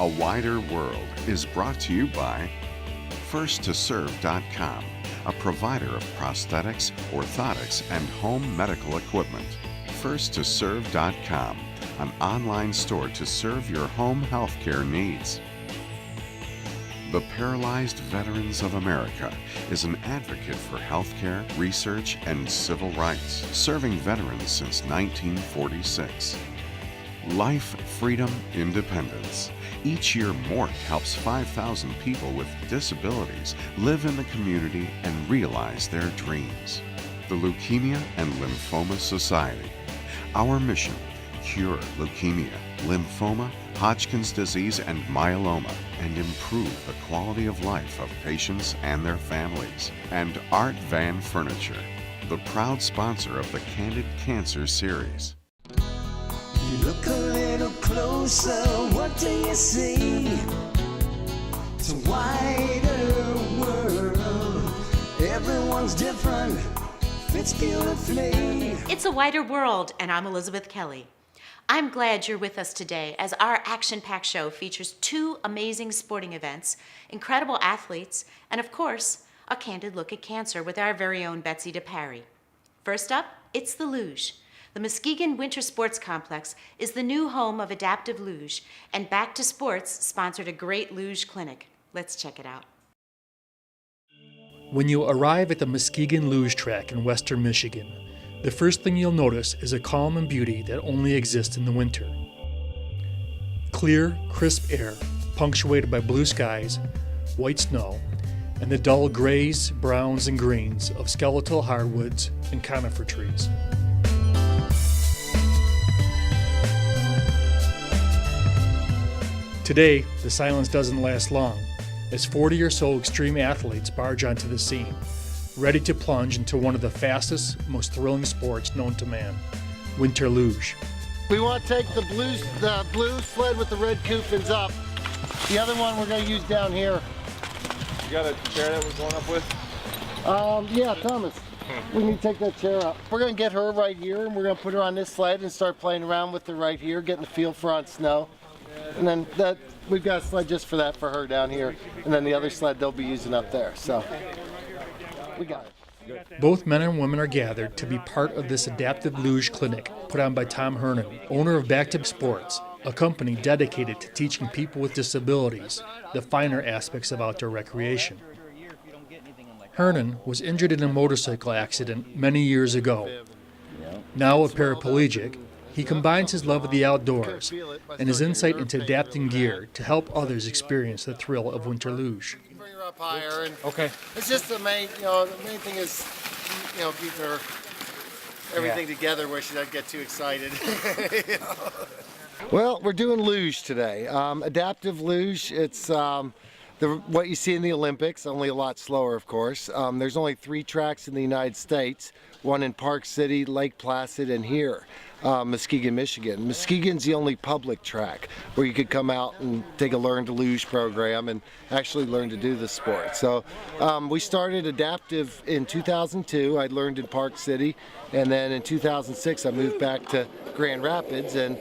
A Wider World is brought to you by FirstToServe.com, a provider of prosthetics, orthotics, and home medical equipment. FirstToServe.com, an online store to serve your home healthcare needs. The Paralyzed Veterans of America is an advocate for healthcare, research, and civil rights, serving veterans since 1946. Life, Freedom, Independence. Each year, MORT helps 5,000 people with disabilities live in the community and realize their dreams. The Leukemia and Lymphoma Society. Our mission: cure leukemia, lymphoma, Hodgkin's disease, and myeloma, and improve the quality of life of patients and their families. And Art Van Furniture, the proud sponsor of the Candid Cancer series. You look a little closer, what do you see? It's a wider world. Everyone's different, fits beautifully. It's a wider world, and I'm Elizabeth Kelly. I'm glad you're with us today as our action-packed show features 2 amazing sporting events, incredible athletes, and of course, a candid look at cancer with our very own Betsy DeParry. First up, it's the Luge. The Muskegon Winter Sports Complex is the new home of Adaptive Luge, and Back to Sports sponsored a great luge clinic. Let's check it out. When you arrive at the Muskegon Luge Trek in western Michigan, the first thing you'll notice is a calm and beauty that only exists in the winter. Clear, crisp air, punctuated by blue skies, white snow, and the dull grays, browns, and greens of skeletal hardwoods and conifer trees. Today, the silence doesn't last long, as 40 or so extreme athletes barge onto the scene, ready to plunge into one of the fastest, most thrilling sports known to man, winter luge. We want to take the blue sled with the red coupons up. The other one we're going to use down here. You got a chair that we're going up with? Yeah, Thomas. We need to take that chair up. We're going to get her right here, and we're going to put her on this sled and start playing around with her right here, getting the feel for on snow. And then we've got a sled just for that for her down here, and then the other sled they'll be using up there. So we got it. Both men and women are gathered to be part of this adaptive luge clinic put on by Tom Hernan, owner of Back to Sports, a company dedicated to teaching people with disabilities the finer aspects of outdoor recreation. Hernan was injured in a motorcycle accident many years ago. Now a paraplegic, he combines his love of the outdoors and his insight into adapting gear to help others experience the thrill of winter luge. Bring her up higher. And okay. It's just the main thing is, keep her everything together where she doesn't get too excited. Well, we're doing luge today. Adaptive luge. It's what you see in the Olympics, only a lot slower, of course. There's only 3 tracks in the United States, one in Park City, Lake Placid, and here. Muskegon, Michigan. Muskegon's the only public track where you could come out and take a Learn to Luge program and actually learn to do the sport. So we started adaptive in 2002. I learned in Park City, and then in 2006 I moved back to Grand Rapids and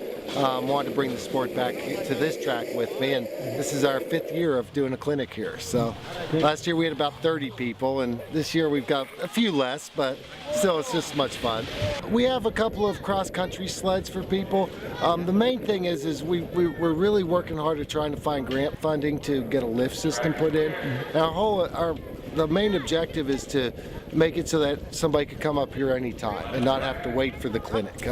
wanted to bring the sport back to this track with me, and this is our 5th year of doing a clinic here. So last year we had about 30 people, and this year we've got a few less, but still it's just much fun. We have a couple of cross-country sleds for people. The main thing is we're really working hard at trying to find grant funding to get a lift system put in. And the main objective is to make it so that somebody could come up here anytime and not have to wait for the clinic.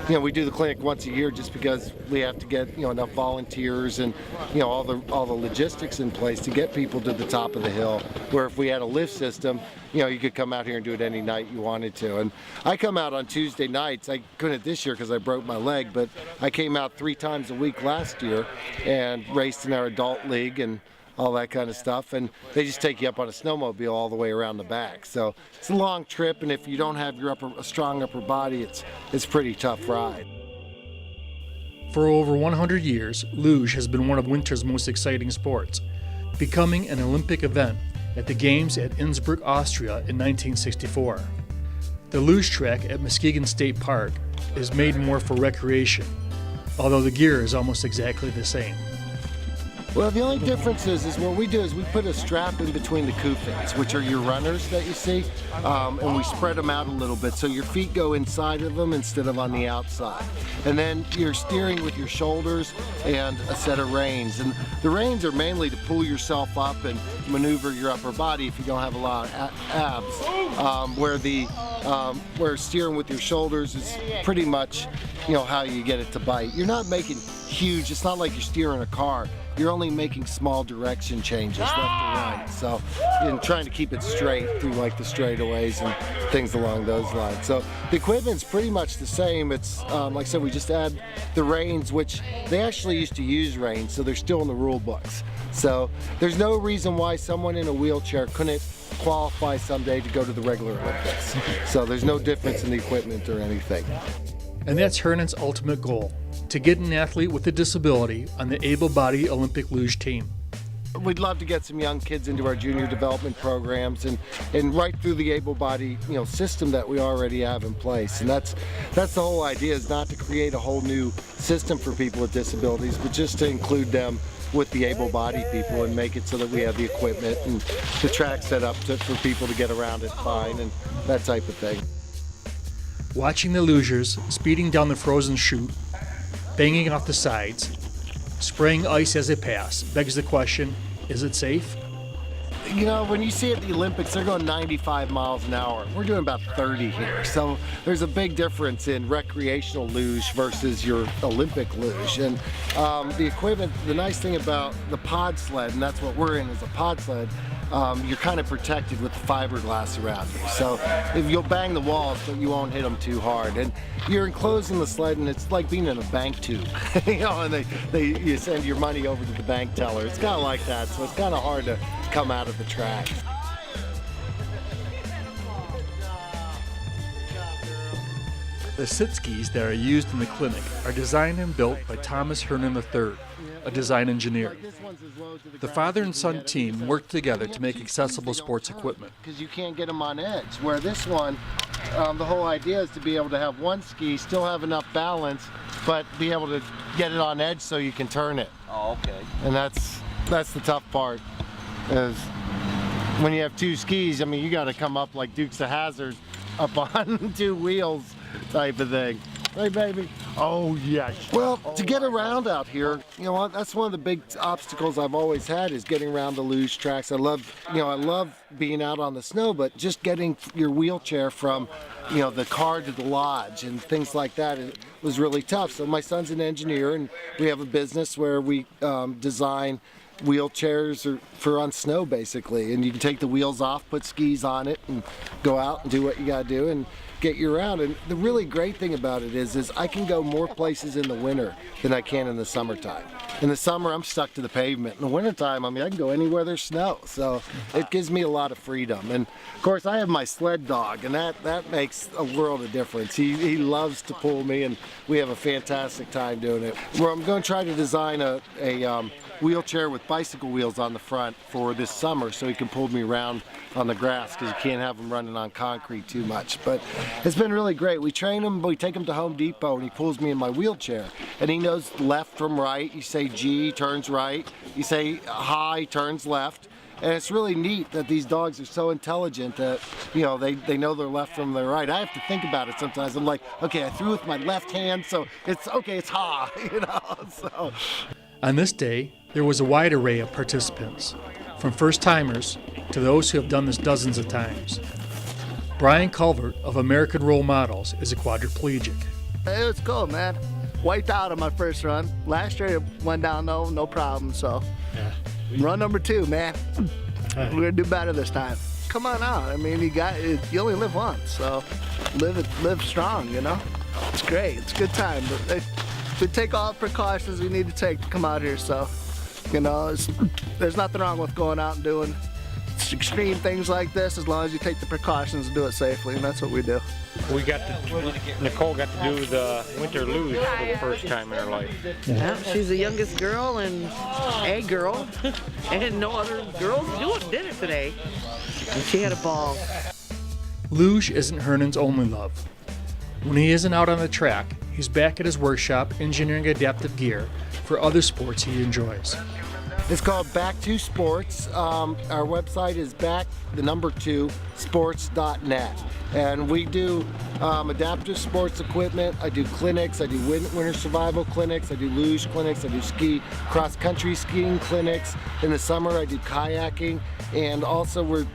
We do the clinic once a year just because we have to get enough volunteers and all the logistics in place to get people to the top of the hill. Where if we had a lift system, you could come out here and do it any night you wanted to. And I come out on Tuesday nights. I couldn't this year because I broke my leg, but I came out 3 times a week last year and raced in our adult league and all that kind of stuff, and they just take you up on a snowmobile all the way around the back. So it's a long trip, and if you don't have a strong upper body, it's a pretty tough ride. For over 100 years, luge has been one of winter's most exciting sports, becoming an Olympic event at the Games at Innsbruck, Austria in 1964. The Luge Trek at Muskegon State Park is made more for recreation, although the gear is almost exactly the same. Well, the only difference is what we do is we put a strap in between the cuffins, which are your runners that you see, and we spread them out a little bit so your feet go inside of them instead of on the outside. And then you're steering with your shoulders and a set of reins. And the reins are mainly to pull yourself up and maneuver your upper body if you don't have a lot of abs, where steering with your shoulders is pretty much, how you get it to bite. You're not making huge, it's not like you're steering a car. You're only making small direction changes left to right. So you're trying to keep it straight through like the straightaways and things along those lines. So the equipment's pretty much the same. It's like I said, we just add the reins, which they actually used to use reins, so they're still in the rule books. So there's no reason why someone in a wheelchair couldn't qualify someday to go to the regular Olympics. So there's no difference in the equipment or anything. And that's Hernan's ultimate goal, to get an athlete with a disability on the able-bodied Olympic luge team. We'd love to get some young kids into our junior development programs and right through the able-bodied system that we already have in place. And that's the whole idea, is not to create a whole new system for people with disabilities, but just to include them with the able-bodied people and make it so that we have the equipment and the track set up for people to get around it fine and that type of thing. Watching the lugers speeding down the frozen chute, banging off the sides, spraying ice as they pass, begs the question, is it safe? When you see at the Olympics, they're going 95 miles an hour. We're doing about 30 here. So there's a big difference in recreational luge versus your Olympic luge. And the equipment, the nice thing about the pod sled, and that's what we're in, is a pod sled, you're kind of protected with the fiberglass around you. So if you'll bang the walls, but you won't hit them too hard. And you're enclosed in the sled, and it's like being in a bank tube. And you send your money over to the bank teller. It's kind of like that, so it's kind of hard to come out of the track. The sit skis that are used in the clinic are designed and built by Thomas Hernan III, a design engineer. The father and son team worked together to make accessible sports equipment. Because you can't get them on edge, where this one, the whole idea is to be able to have one ski, still have enough balance, but be able to get it on edge so you can turn it. Oh, okay. And that's the tough part, is when you have two skis, you got to come up like Dukes of Hazzard up on two wheels type of thing. Hey, baby. Oh, yes. Well, to get around out here, that's one of the big obstacles I've always had, is getting around the luge tracks. I love being out on the snow, but just getting your wheelchair from, the car to the lodge and things like that, it was really tough. So my son's an engineer, and we have a business where we design wheelchairs for on snow, basically, and you can take the wheels off, put skis on it, and go out and do what you got to do and get you around. And the really great thing about it is I can go more places in the winter than I can in the summertime. In the summer, I'm stuck to the pavement. In the wintertime, I can go anywhere there's snow. So it gives me a lot of freedom. And of course, I have my sled dog, and that makes a world of difference. He loves to pull me, and we have a fantastic time doing it. Well, I'm going to try to design a wheelchair with bicycle wheels on the front for this summer, so he can pull me around on the grass, because you can't have him running on concrete too much. But it's been really great. We train him, we take him to Home Depot, and he pulls me in my wheelchair, and he knows left from right. You say G, turns right. You say hi, turns left. And it's really neat that these dogs are so intelligent that, they know their left from their right. I have to think about it sometimes. I'm like, okay, I threw with my left hand, so it's ha, so. On this day, there was a wide array of participants, from first-timers to those who have done this dozens of times. Brian Culvert of American Role Models is a quadriplegic. It was cool, man. Wiped out on my first run. Last year it went down no problem, so. Yeah. Run number 2, man. We're gonna do better this time. Come on out. You only live once, so live strong, It's great. It's a good time. But we take all the precautions we need to take to come out here, so, there's nothing wrong with going out and doing extreme things like this, as long as you take the precautions and do it safely, and that's what we do. Nicole got to do the winter luge for the first time in her life. Yeah, she's the youngest girl and a girl, and no other girls did it today. And she had a ball. Luge isn't Hernan's only love. When he isn't out on the track, he's back at his workshop engineering adaptive gear for other sports he enjoys. It's called Back to Sports. Our website is back2sports.net. And we do adaptive sports equipment. I do clinics. I do winter survival clinics. I do luge clinics. I do cross-country skiing clinics. In the summer, I do kayaking. And also, we're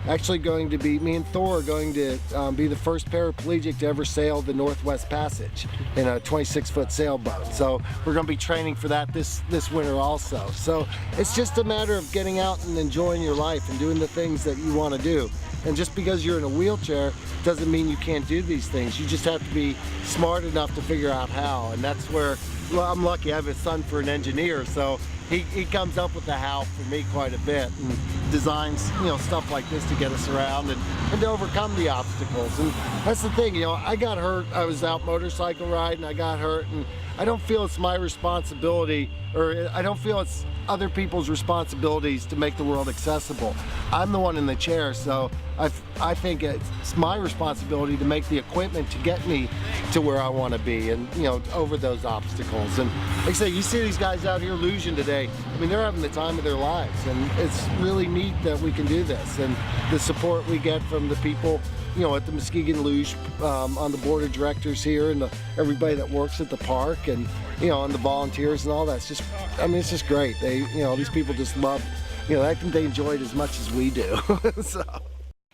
actually going to be, me and Thor are going to be the first paraplegic to ever sail the Northwest Passage in a 26-foot sailboat. So we're going to be training for that this winter also. So it's just a matter of getting out and enjoying your life and doing the things that you want to do. And just because you're in a wheelchair doesn't mean you can't do these things. You just have to be smart enough to figure out how. And that's where, well, I'm lucky. I have a son for an engineer, so he comes up with the how for me quite a bit and designs, stuff like this to get us around and to overcome the obstacles. And that's the thing, I got hurt. I was out motorcycle riding. I got hurt, and I don't feel it's my responsibility, or I don't feel it's other people's responsibilities to make the world accessible. I'm the one in the chair, so I think it's my responsibility to make the equipment to get me to where I want to be and, over those obstacles. And like I say, you see these guys out here luging today. I mean, they're having the time of their lives, and it's really neat that we can do this. And the support we get from the people, at the Muskegon Luge, on the board of directors here, and everybody that works at the park, and and the volunteers and all that. It's just, it's just great. They, these people just love, I think they enjoy it as much as we do. So.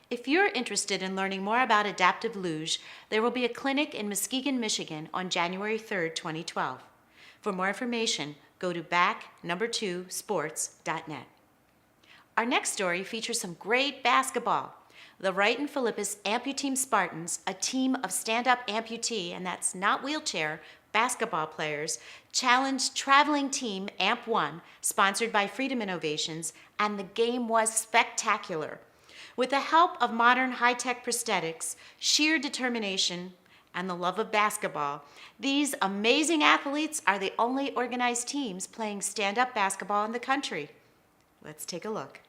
If you're interested in learning more about adaptive luge, there will be a clinic in Muskegon, Michigan on January 3rd, 2012. For more information, go to back2sports.net. Our next story features some great basketball. The Wright and Philippus Amputee Spartans, a team of stand-up amputee, and that's not wheelchair, basketball players, challenged traveling team AMP1, sponsored by Freedom Innovations, and the game was spectacular. With the help of modern high-tech prosthetics, sheer determination, and the love of basketball, these amazing athletes are the only organized teams playing stand-up basketball in the country. Let's take a look.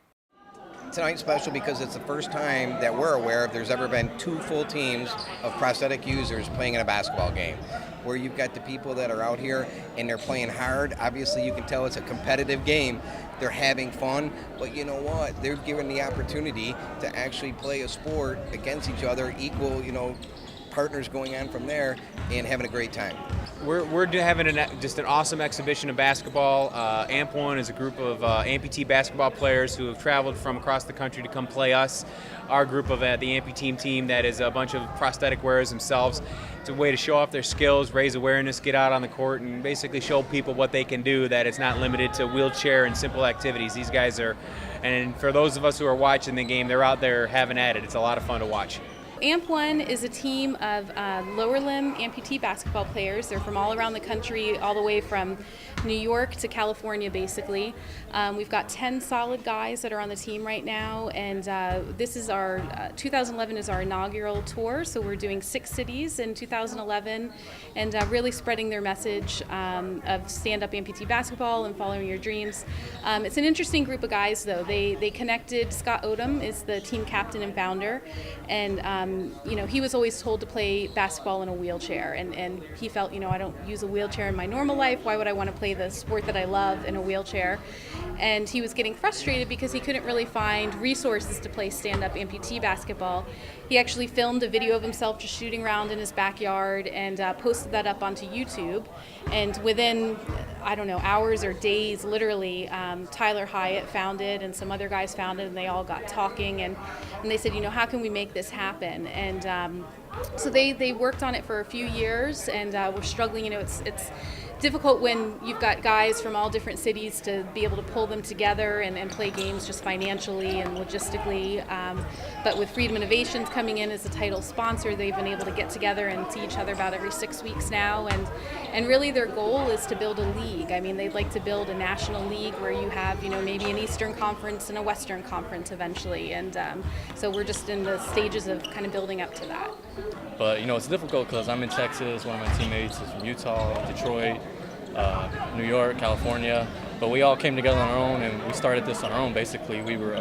Tonight's special because it's the first time that we're aware of there's ever been two full teams of prosthetic users playing in a basketball game, where you've got the people that are out here and they're playing hard. Obviously, you can tell it's a competitive game. They're having fun, but you know what? They're given the opportunity to actually play a sport against each other, equal, partners going on from there and having a great time. We're having just an awesome exhibition of basketball. AMP1 is a group of amputee basketball players who have traveled from across the country to come play us. Our group of the amputee team, that is a bunch of prosthetic wearers themselves. It's a way to show off their skills, raise awareness, get out on the court, and basically show people what they can do, that it's not limited to wheelchair and simple activities. These guys are, and for those of us who are watching the game, they're out there having at it. It's a lot of fun to watch. AMP1 is a team of lower limb amputee basketball players. They're from all around the country, all the way from New York to California, basically. We've got 10 solid guys that are on the team right now, and this is our 2011 is our inaugural tour, so we're doing 6 cities in 2011, and really spreading their message of stand-up amputee basketball and following your dreams. It's an interesting group of guys, though. They connected. Scott Odom is the team captain and founder, and he was always told to play basketball in a wheelchair, and he felt, I don't use a wheelchair in my normal life. Why would I want to play the sport that I love in a wheelchair? And he was getting frustrated because he couldn't really find resources to play stand-up amputee basketball. He actually filmed a video of himself just shooting around in his backyard and posted that up onto YouTube. And within, hours or days, literally, Tyler Hyatt found it and some other guys found it, and they all got talking, and they said, how can we make this happen? And so they worked on it for a few years, and we're struggling. It's difficult when you've got guys from all different cities to be able to pull them together and play games just financially and logistically. But with Freedom Innovations coming in as a title sponsor, they've been able to get together and see each other about every 6 weeks now. And really their goal is to build a league. I mean, they'd like to build a national league where you have, maybe an Eastern Conference and a Western Conference eventually. And so we're just in the stages of kind of building up to that. But, it's difficult because I'm in Texas. One of my teammates is from Utah, Detroit, New York, California. But we all came together on our own, and we started this on our own, basically. We were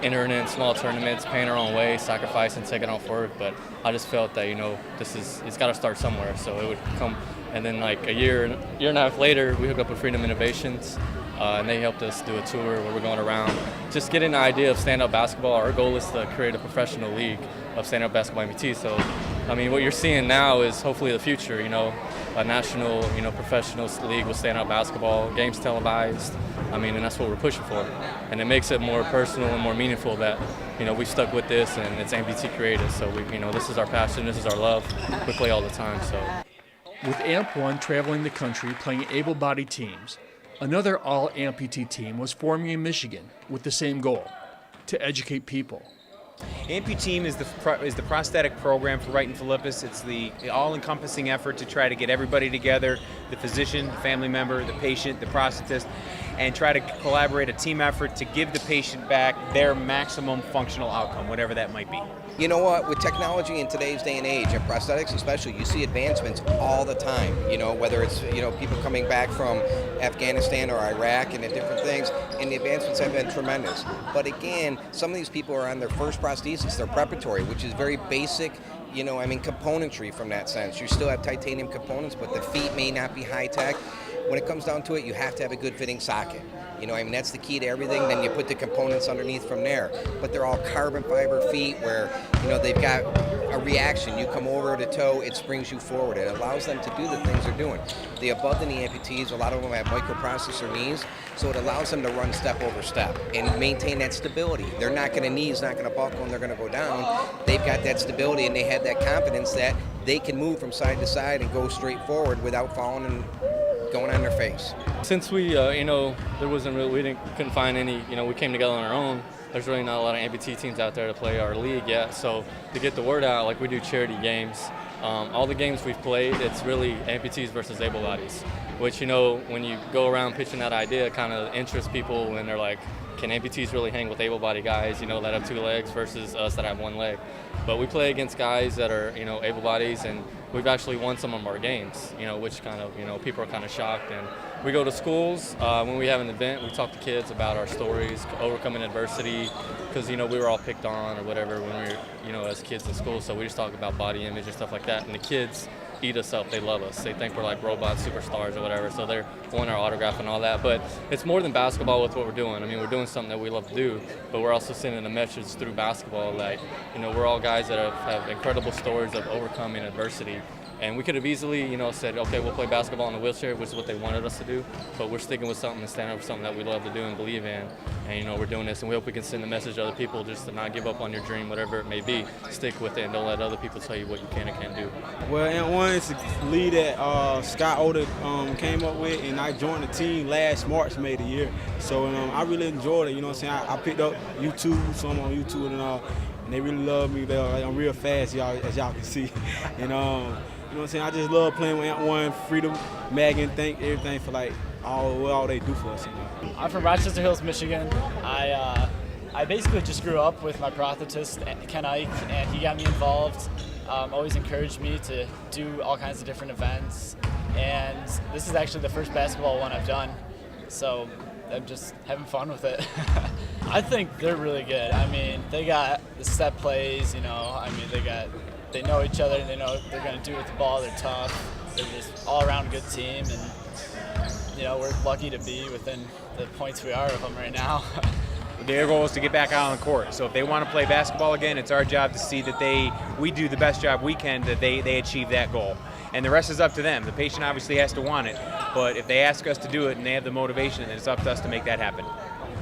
entering in small tournaments, paying our own way, sacrificing, taking off work. But I just felt that, it's got to start somewhere. So it would come And then like a year and a half later, we hooked up with Freedom Innovations, and they helped us do a tour where we're going around, just getting the idea of stand-up basketball. Our goal is to create a professional league of stand-up basketball amputees. So, I mean, what you're seeing now is hopefully the future, you know, a national, you know, professional league with stand-up basketball, games televised. I mean, and that's what we're pushing for. And it makes it more personal and more meaningful that, you know, we stuck with this and it's amputee created. So, you know, this is our passion, this is our love. We play all the time, so. With AMP1 traveling the country playing able-bodied teams, another all-amputee team was forming in Michigan with the same goal, to educate people. Amputeam is the prosthetic program for Wright and Philippus. It's the all-encompassing effort to try to get everybody together, the physician, the family member, the patient, the prosthetist, and try to collaborate a team effort to give the patient back their maximum functional outcome, whatever that might be. You know what, with technology in today's day and age, and prosthetics especially, you see advancements all the time. You know, whether it's, you know, people coming back from Afghanistan or Iraq and the different things, and the advancements have been tremendous. But again, some of these people are on their first prosthesis, they're preparatory, which is very basic, you know, I mean, componentry from that sense. You still have titanium components, but the feet may not be high-tech. When it comes down to it, you have to have a good fitting socket. You know, I mean, that's the key to everything. Then you put the components underneath from there. But they're all carbon fiber feet where, you know, they've got a reaction. You come over to toe, it springs you forward. It allows them to do the things they're doing. The above-the-knee amputees, a lot of them have microprocessor knees, so it allows them to run step over step and maintain that stability. They're not going to, knees not going to buckle and they're going to go down. They've got that stability and they have that confidence that they can move from side to side and go straight forward without falling and going on their face. Since we, you know, there wasn't really, couldn't find any, you know, we came together on our own. There's really not a lot of amputee teams out there to play our league yet. So to get the word out, like we do charity games. All the games we've played, it's really amputees versus able bodies, which, you know, when you go around pitching that idea, it kind of interests people when they're like, can amputees really hang with able-bodied guys, you know, that have 2 legs versus us that have 1 leg? But we play against guys that are, you know, able bodies, and we've actually won some of our games, you know, which kind of, you know, people are kind of shocked. And we go to schools, when we have an event, we talk to kids about our stories, overcoming adversity, because, you know, we were all picked on or whatever when we were, you know, as kids in school, so we just talk about body image and stuff like that. And the kids eat us up. They love us. They think we're like robot superstars or whatever, so they're wanting our autograph and all that. But it's more than basketball with what we're doing. I mean, we're doing something that we love to do, but we're also sending a message through basketball that, you know, we're all guys that have incredible stories of overcoming adversity. And we could have easily, you know, said, okay, we'll play basketball in a wheelchair, which is what they wanted us to do, but we're sticking with something and standing up for something that we love to do and believe in. And, you know, we're doing this, and we hope we can send a message to other people just to not give up on your dream, whatever it may be. Stick with it and don't let other people tell you what you can and can't do. Well, AMP1 is a lead that Scott Oda came up with, and I joined the team last March, May the year. So I really enjoyed it, you know what I'm saying? I picked up YouTube, so I'm on YouTube and all, and they really love me. I'm real fast, y'all, as y'all can see. And you know what I'm saying? I just love playing with AMP1, Freedom, Megan, thank everything for like all they do for us. You know? I'm from Rochester Hills, Michigan. I basically just grew up with my prosthetist, Ken Ike, and he got me involved. Always encouraged me to do all kinds of different events. And this is actually the first basketball one I've done. So I'm just having fun with it. I think they're really good. I mean, they got the step plays, you know, I mean, they know each other, and they know what they're going to do with the ball. They're tough. They're just all-around good team, and, you know, we're lucky to be within the points we are of them right now. Their goal is to get back out on the court. So if they want to play basketball again, it's our job to see that we do the best job we can, that they achieve that goal. And the rest is up to them. The patient obviously has to want it, but if they ask us to do it and they have the motivation, then it's up to us to make that happen.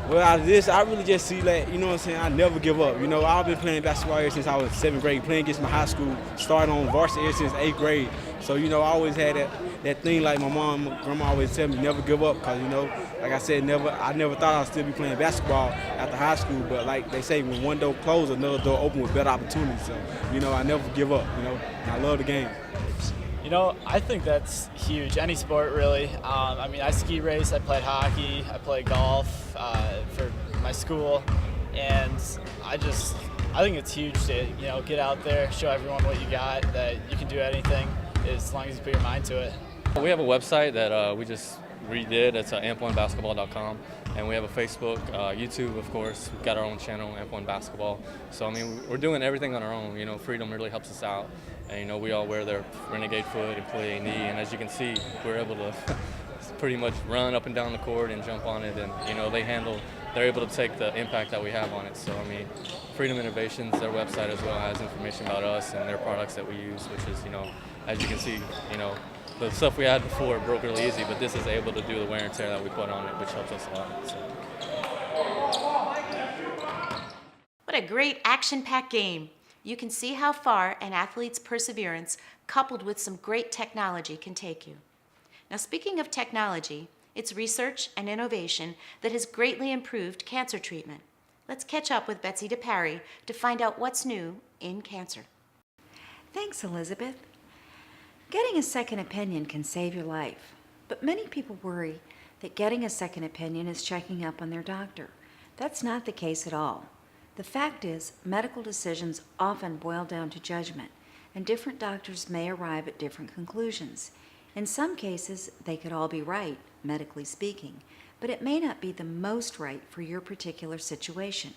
Well, out of this, I really just see that, you know what I'm saying, I never give up. You know, I've been playing basketball ever since I was 7th grade, playing against my high school, started on varsity ever since 8th grade. So, you know, I always had that thing like my mom, my grandma always tell me, never give up, because, you know, like I said, I never thought I'd still be playing basketball after high school, but like they say, when one door closes, another door opens with better opportunities. So, you know, I never give up, you know, and I love the game. You know, I think that's huge. Any sport, really. I mean, I ski race, I played hockey, I played golf for my school, and I think it's huge to, you know, get out there, show everyone what you got, that you can do anything as long as you put your mind to it. We have a website that we redid. It's amp1basketball.com, and we have a Facebook, YouTube, of course. We've got our own channel, Amp1 Basketball. So I mean, we're doing everything on our own. You know, Freedom really helps us out, and you know, we all wear their Renegade foot and play a knee, and as you can see, we're able to pretty much run up and down the court and jump on it, and you know, they're able to take the impact that we have on it. So I mean, Freedom Innovations, their website as well has information about us and their products that we use, which is, you know, as you can see, you know, the stuff we had before broke really easy, but this is able to do the wear and tear that we put on it, which helps us a lot. So. What a great action-packed game. You can see how far an athlete's perseverance coupled with some great technology can take you. Now, speaking of technology, it's research and innovation that has greatly improved cancer treatment. Let's catch up with Betsy DeParry to find out what's new in cancer. Thanks, Elizabeth. Getting a second opinion can save your life, but many people worry that getting a second opinion is checking up on their doctor. That's not the case at all. The fact is, medical decisions often boil down to judgment, and different doctors may arrive at different conclusions. In some cases, they could all be right, medically speaking, but it may not be the most right for your particular situation.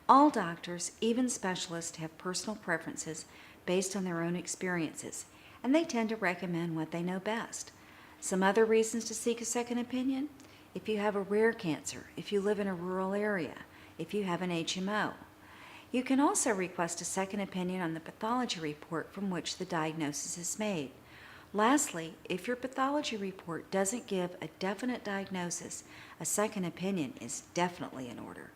All doctors, even specialists, have personal preferences based on their own experiences, and they tend to recommend what they know best. Some other reasons to seek a second opinion: if you have a rare cancer, if you live in a rural area, if you have an HMO. You can also request a second opinion on the pathology report from which the diagnosis is made. Lastly, if your pathology report doesn't give a definite diagnosis, a second opinion is definitely in order.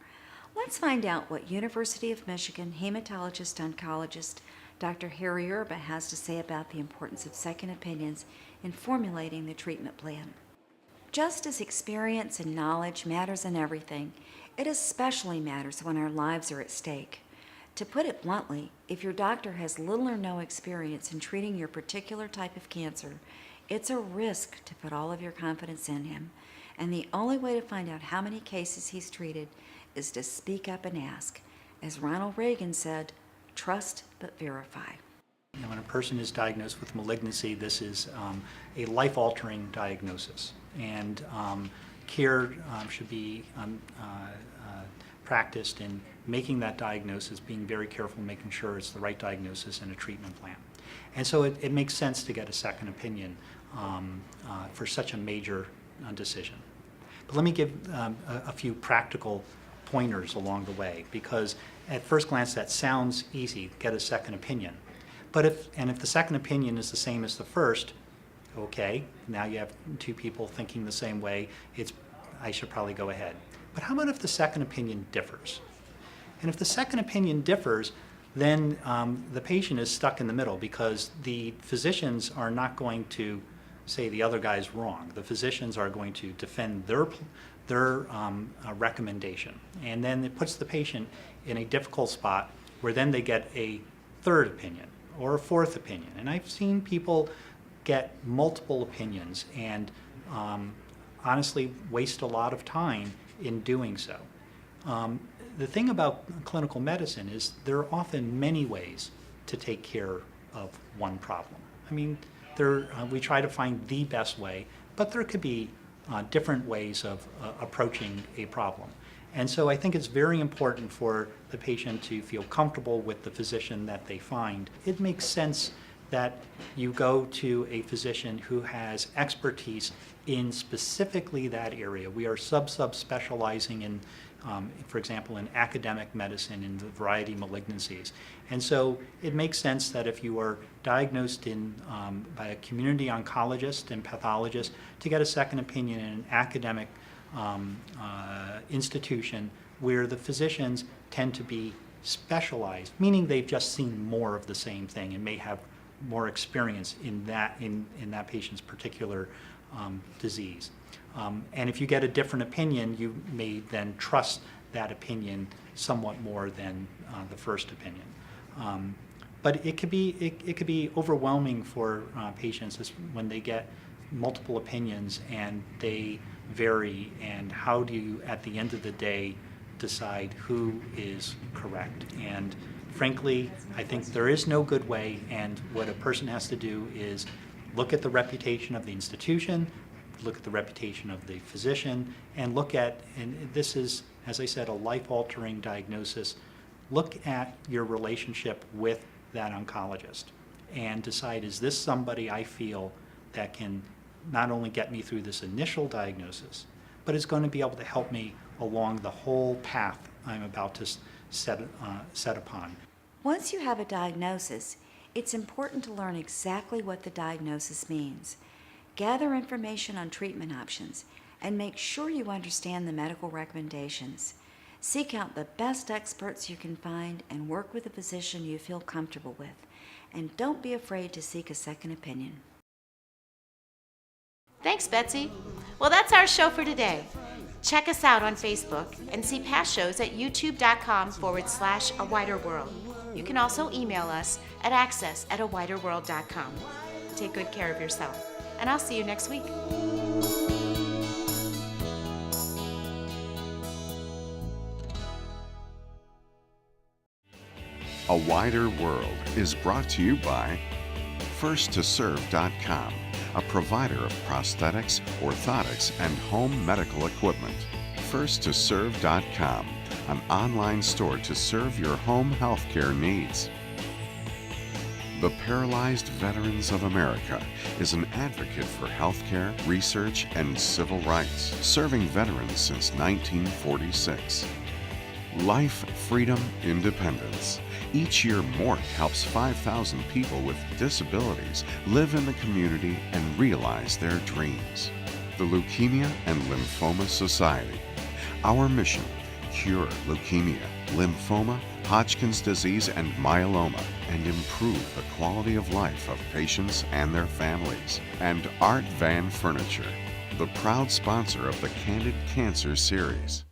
Let's find out what University of Michigan hematologist-oncologist Dr. Harry Erba has to say about the importance of second opinions in formulating the treatment plan. Just as experience and knowledge matters in everything, it especially matters when our lives are at stake. To put it bluntly, if your doctor has little or no experience in treating your particular type of cancer, it's a risk to put all of your confidence in him, and the only way to find out how many cases he's treated is to speak up and ask. As Ronald Reagan said, trust but verify. When a person is diagnosed with malignancy, this is a life-altering diagnosis, and care should be practiced in making that diagnosis, being very careful, making sure it's the right diagnosis and a treatment plan. And so it makes sense to get a second opinion for such a major decision. But let me give a few practical pointers along the way, because at first glance that sounds easy, get a second opinion. But if the second opinion is the same as the first, okay, now you have two people thinking the same way, I should probably go ahead. But how about if the second opinion differs? And if the second opinion differs, then the patient is stuck in the middle, because the physicians are not going to say the other guy's wrong. The physicians are going to defend their recommendation. And then it puts the patient in a difficult spot where then they get a third opinion or a fourth opinion. And I've seen people get multiple opinions and honestly waste a lot of time in doing so. The thing about clinical medicine is there are often many ways to take care of one problem. I mean, we try to find the best way, but there could be different ways of approaching a problem. And so I think it's very important for the patient to feel comfortable with the physician that they find. It makes sense that you go to a physician who has expertise in specifically that area. We are sub-specializing in, for example, in academic medicine in the variety of malignancies. And so it makes sense that if you are diagnosed by a community oncologist and pathologist, to get a second opinion in an academic institution where the physicians tend to be specialized, meaning they've just seen more of the same thing and may have more experience in that patient's particular disease. And if you get a different opinion, you may then trust that opinion somewhat more than the first opinion. But it could be overwhelming for patients when they get multiple opinions and they vary, and how do you at the end of the day decide who is correct? And frankly, I think there is no good way, and what a person has to do is look at the reputation of the institution, look at the reputation of the physician, and look at, and this is, as I said, a life-altering diagnosis, look at your relationship with that oncologist and decide, is this somebody I feel that can not only get me through this initial diagnosis, but is going to be able to help me along the whole path I'm about to set upon. Once you have a diagnosis, it's important to learn exactly what the diagnosis means. Gather information on treatment options and make sure you understand the medical recommendations. Seek out the best experts you can find and work with a physician you feel comfortable with. And don't be afraid to seek a second opinion. Thanks, Betsy. Well, that's our show for today. Check us out on Facebook and see past shows at youtube.com/awiderworld. You can also email us at access@awiderworld.com. Take good care of yourself, and I'll see you next week. A Wider World is brought to you by FirstToServe.com, a provider of prosthetics, orthotics, and home medical equipment. FirstToServe.com, an online store to serve your home healthcare needs. The Paralyzed Veterans of America is an advocate for healthcare, research, and civil rights, serving veterans since 1946. Life, Freedom, Independence. Each year, MORT helps 5,000 people with disabilities live in the community and realize their dreams. The Leukemia and Lymphoma Society. Our mission: cure leukemia, lymphoma, Hodgkin's disease, and myeloma, and improve the quality of life of patients and their families. And Art Van Furniture, the proud sponsor of the Candid Cancer series.